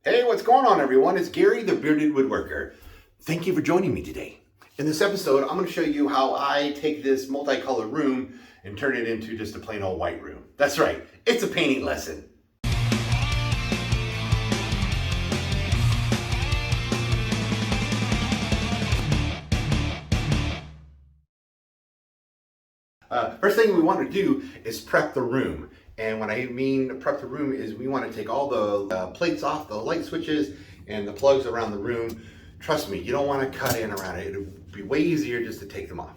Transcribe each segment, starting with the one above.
Hey, what's going on everyone? It's Gary, the Bearded Woodworker. Thank you for joining me today. In this episode, I'm going to show you how I take this multicolored room and turn it into just a plain old white room. That's right, it's a painting lesson. First thing we want to do is prep the room. And what I mean prep the room is we want to take all the plates off, the light switches, and the plugs around the room. Trust me, you don't want to cut in around it. It'll be way easier just to take them off.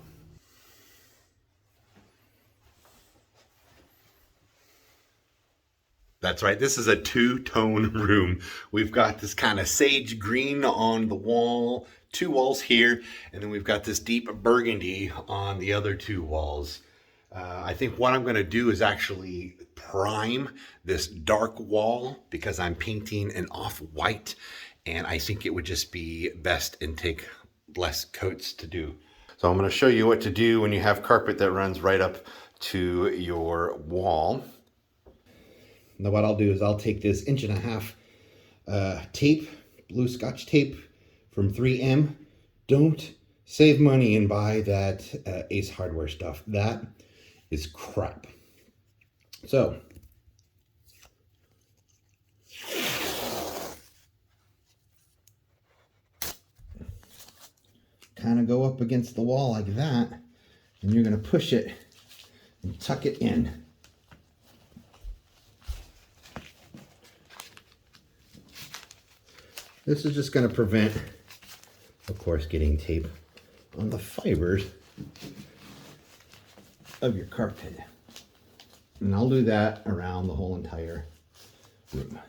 That's right, this is a two-tone room. We've got this kind of sage green on the wall, two walls here, and then we've got this deep burgundy on the other two walls. I think what I'm going to do is actually prime this dark wall because I'm painting an off-white, and I think it would just be best and take less coats to do. So I'm going to show you what to do when you have carpet that runs right up to your wall. Now what I'll do is I'll take this 1.5 inch tape, blue Scotch tape from 3M. Don't save money and buy that Ace Hardware stuff. That is crap. So kind of go up against the wall like that, and you're going to push it and tuck it in. This is just going to prevent, of course, getting tape on the fibers of your carpet. And I'll do that around the whole entire room.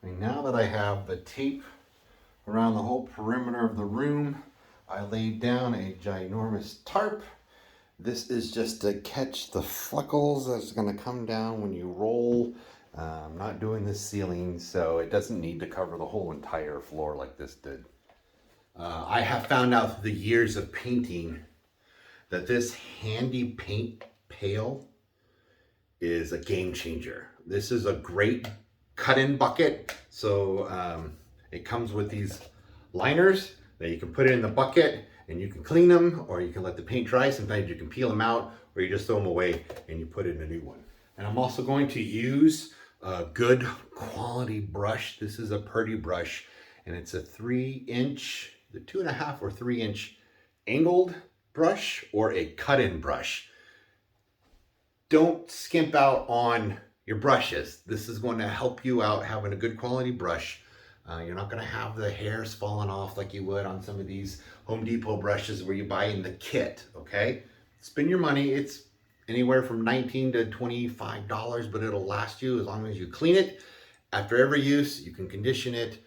And now that I have the tape around the whole perimeter of the room, I laid down a ginormous tarp. This is just to catch the fleckles that's going to come down when you roll. I'm not doing this ceiling, so it doesn't need to cover the whole entire floor like this did. I have found out through the years of painting that this handy paint pail is a game changer. This is a great cut-in bucket. So it comes with these liners that you can put in the bucket and you can clean them, or you can let the paint dry. Sometimes you can peel them out, or you just throw them away and you put in a new one. And I'm also going to use a good quality brush. This is a Purdy brush, and it's a 3-inch, the 2.5 or 3-inch angled brush or a cut-in brush. Don't skimp out on your brushes. This is going to help you out having a good quality brush. You're not going to have the hairs falling off like you would on some of these Home Depot brushes where you buy in the kit, okay? Spend your money. It's anywhere from $19 to $25, but it'll last you as long as you clean it. After every use, you can condition it.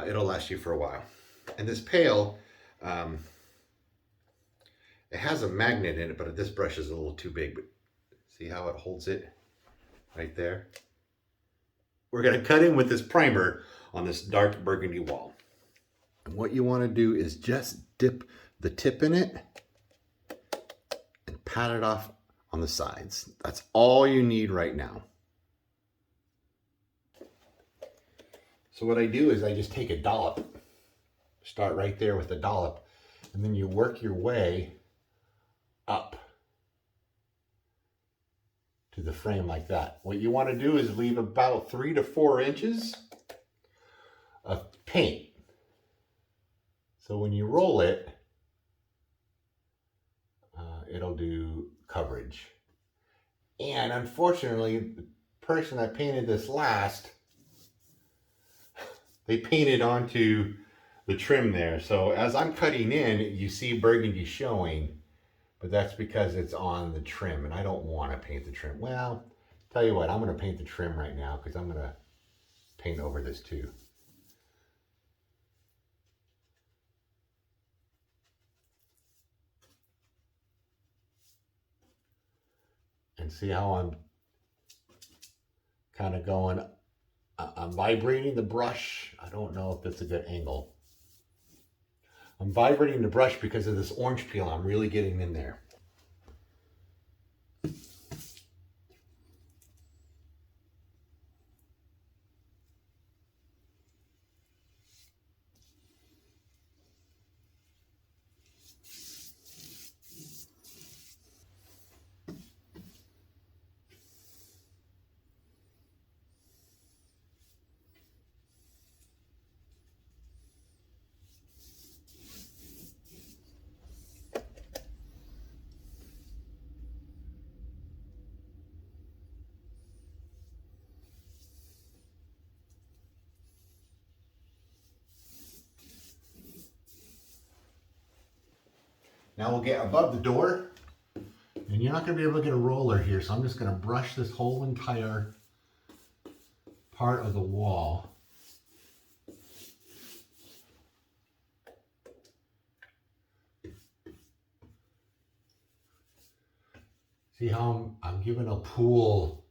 It'll last you for a while. And this pail, it has a magnet in it, but this brush is a little too big. But see how it holds it right there? We're going to cut in with this primer on this dark burgundy wall. And what you want to do is just dip the tip in it and pat it off on the sides. That's all you need right now. So what I do is I just take a dollop, start right there with a dollop, and then you work your way up to the frame like that. What you want to do is leave about 3 to 4 inches of paint. So when you roll it, it'll do coverage. And unfortunately, the person that painted this last, they painted onto the trim there. So as I'm cutting in, you see burgundy showing, but that's because it's on the trim, and I don't want to paint the trim. Well, tell you what, I'm going to paint the trim right now because I'm going to paint over this too. And see how I'm kind of going, I'm vibrating the brush. I don't know if that's a good angle. I'm vibrating the brush because of this orange peel. I'm really getting in there. Now we'll get above the door, and you're not going to be able to get a roller here, so I'm just going to brush this whole entire part of the wall. See how I'm giving a pool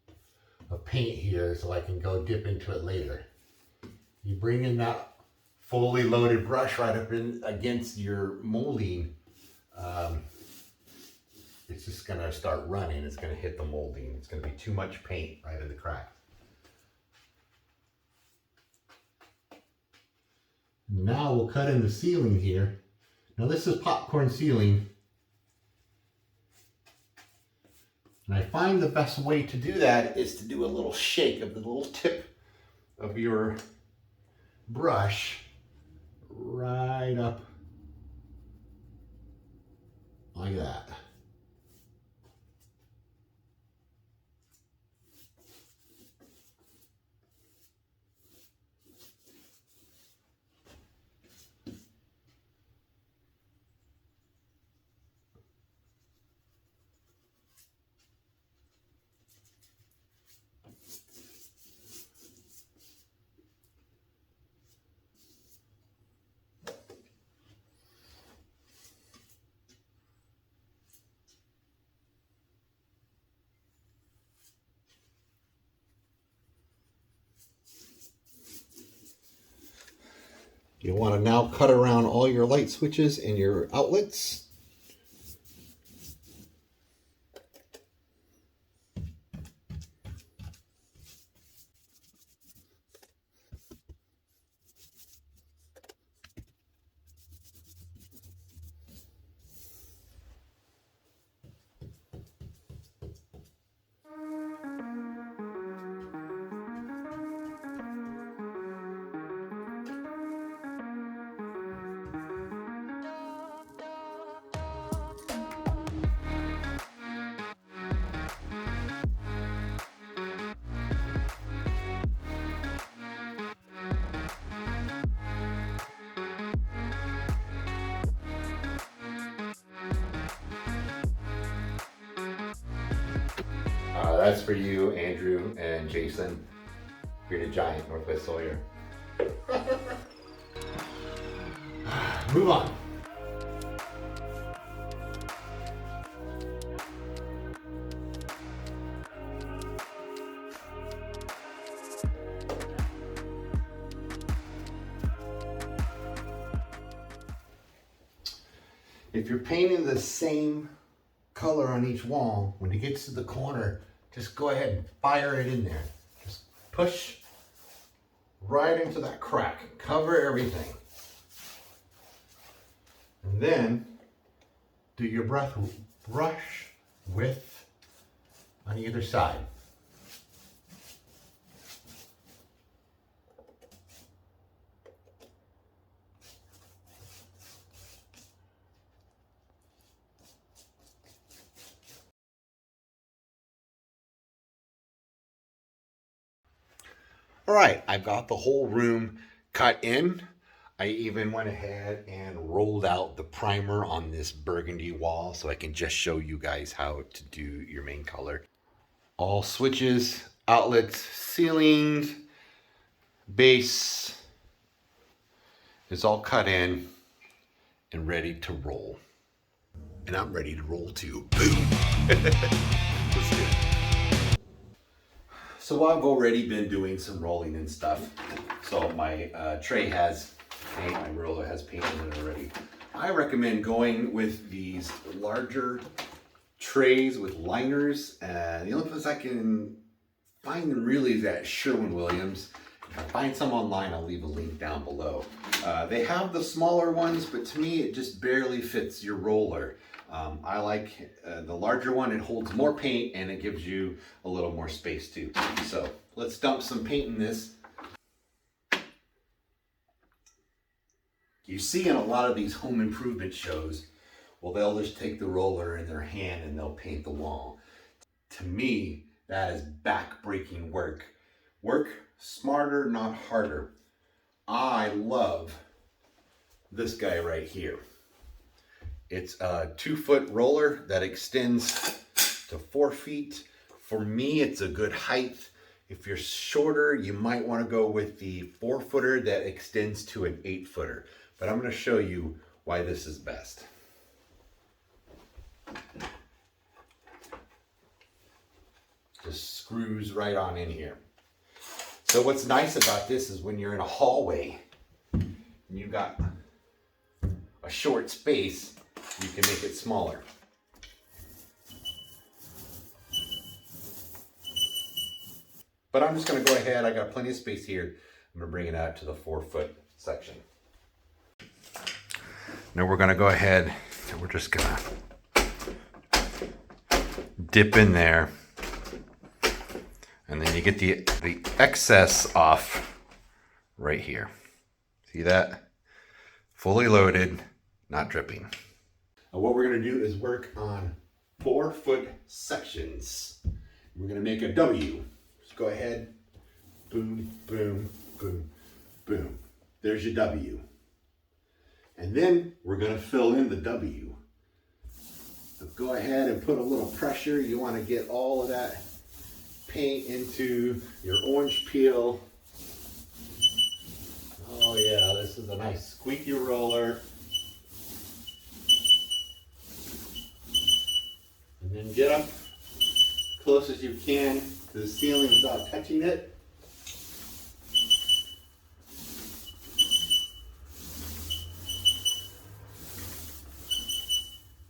of paint here so I can go dip into it later. You bring in that fully loaded brush right up in against your molding, it's just gonna start running. It's gonna hit the molding. It's gonna be too much paint right in the crack. Now we'll cut in the ceiling here. Now this is popcorn ceiling. And I find the best way to do that is to do a little shake of the little tip of your brush right up like that. You want to now cut around all your light switches and your outlets. That's for you, Andrew and Jason. Bearded Giant, Northwest Sawyer. Move on. If you're painting the same color on each wall, when it gets to the corner, just go ahead and fire it in there. Just push right into that crack. Cover everything. And then do your brush width on either side. All right, I've got the whole room cut in. I even went ahead and rolled out the primer on this burgundy wall so I can just show you guys how to do your main color. All switches, outlets, ceilings, base is all cut in and ready to roll. And I'm ready to roll too. Boom! Let's do it. So I've already been doing some rolling and stuff. So my tray has paint, my roller has paint in it already. I recommend going with these larger trays with liners. The only place I can find them really is at Sherwin-Williams. If I find some online, I'll leave a link down below. They have the smaller ones, but to me, it just barely fits your roller. I like the larger one. It holds more paint and it gives you a little more space too. So let's dump some paint in this. You see in a lot of these home improvement shows, well, they'll just take the roller in their hand and they'll paint the wall. To me, that is back-breaking work. Work smarter, not harder. I love this guy right here. It's a 2-foot roller that extends to 4 feet. For me, it's a good height. If you're shorter, you might want to go with the 4-footer that extends to an 8-footer. But I'm going to show you why this is best. Just screws right on in here. So what's nice about this is when you're in a hallway and you've got a short space, you can make it smaller. But I'm just going to go ahead. I got plenty of space here. I'm going to bring it out to the 4-foot section. Now we're going to go ahead and we're just going to dip in there. And then you get the excess off right here. See that? Fully loaded, not dripping. Now what we're going to do is work on 4-foot sections. We're going to make a W. Go ahead, boom, boom, boom, boom. There's your W. And then we're gonna fill in the W. So go ahead and put a little pressure. You wanna get all of that paint into your orange peel. Oh yeah, this is a nice squeaky roller. And then get up close as you can to the ceiling without touching it.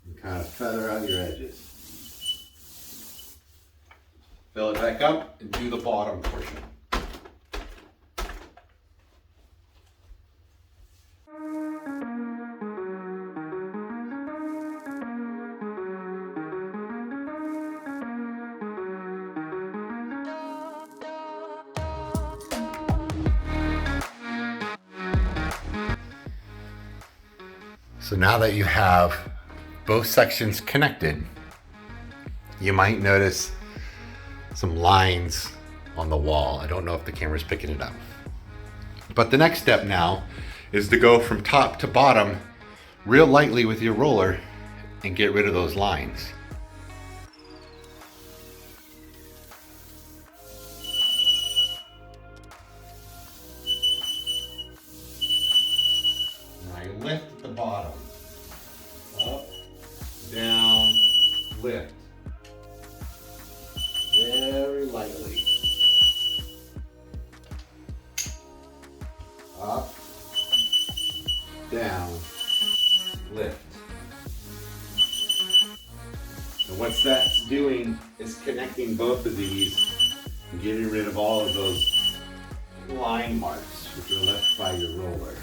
And kind of feather out your edges. Fill it back up and do the bottom portion. So now that you have both sections connected, you might notice some lines on the wall. I don't know if the camera's picking it up. But the next step now is to go from top to bottom real lightly with your roller and get rid of those lines. Lift at the bottom, up, down, lift, very lightly, up, down, lift. And what that's doing is connecting both of these and getting rid of all of those line marks which are left by your roller.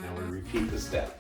Now we repeat the step.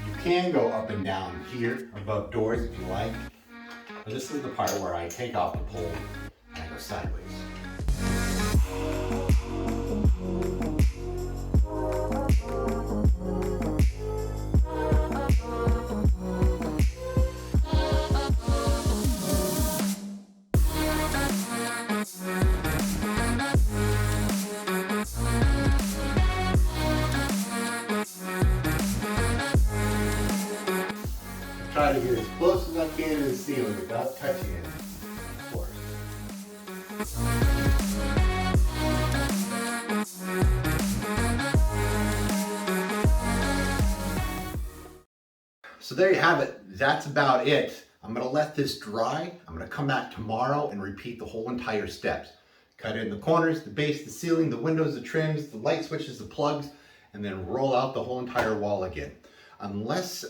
You can go up and down here above doors if you like, but this is the part where I take off the pole and I go sideways. Try to get as close as I can to the ceiling without touching it, of course. So there you have it. that's about it. I'm gonna let this dry. I'm gonna come back tomorrow and repeat the whole entire steps. Cut in the corners, the base, the ceiling, the windows, the trims, the light switches, the plugs, and then roll out the whole entire wall again. Unless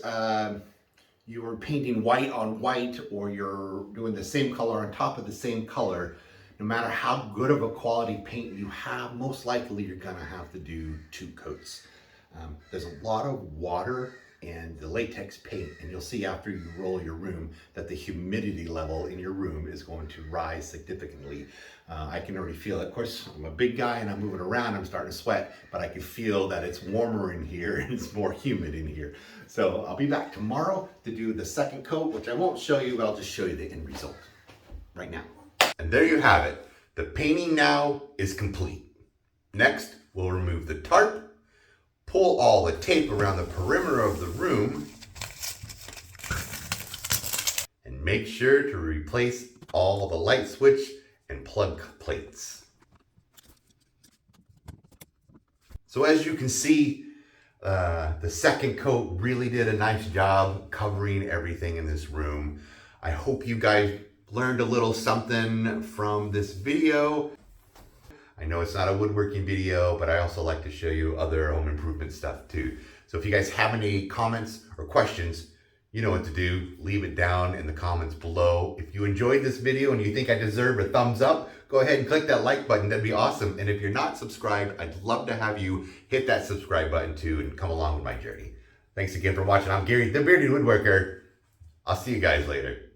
you're painting white on white or you're doing the same color on top of the same color, no matter how good of a quality paint you have, most likely you're gonna have to do 2 coats. There's a lot of water and the latex paint, and you'll see after you roll your room that the humidity level in your room is going to rise significantly. I can already feel it. Of course, I'm a big guy and I'm moving around, I'm starting to sweat, but I can feel that it's warmer in here and it's more humid in here. So I'll be back tomorrow to do the second coat, which I won't show you, but I'll just show you the end result right now. And there you have it. The painting now is complete. Next, we'll remove the tarp, pull all the tape around the perimeter of the room, and make sure to replace all the light switch and plug plates. So as you can see, the second coat really did a nice job covering everything in this room. I hope you guys learned a little something from this video. I know it's not a woodworking video, but I also like to show you other home improvement stuff too. So if you guys have any comments or questions, you know what to do. Leave it down in the comments below. If you enjoyed this video and you think I deserve a thumbs up, go ahead and click that like button. That'd be awesome. And if you're not subscribed, I'd love to have you hit that subscribe button too and come along with my journey. Thanks again for watching. I'm Gary, the Bearded Woodworker. I'll see you guys later.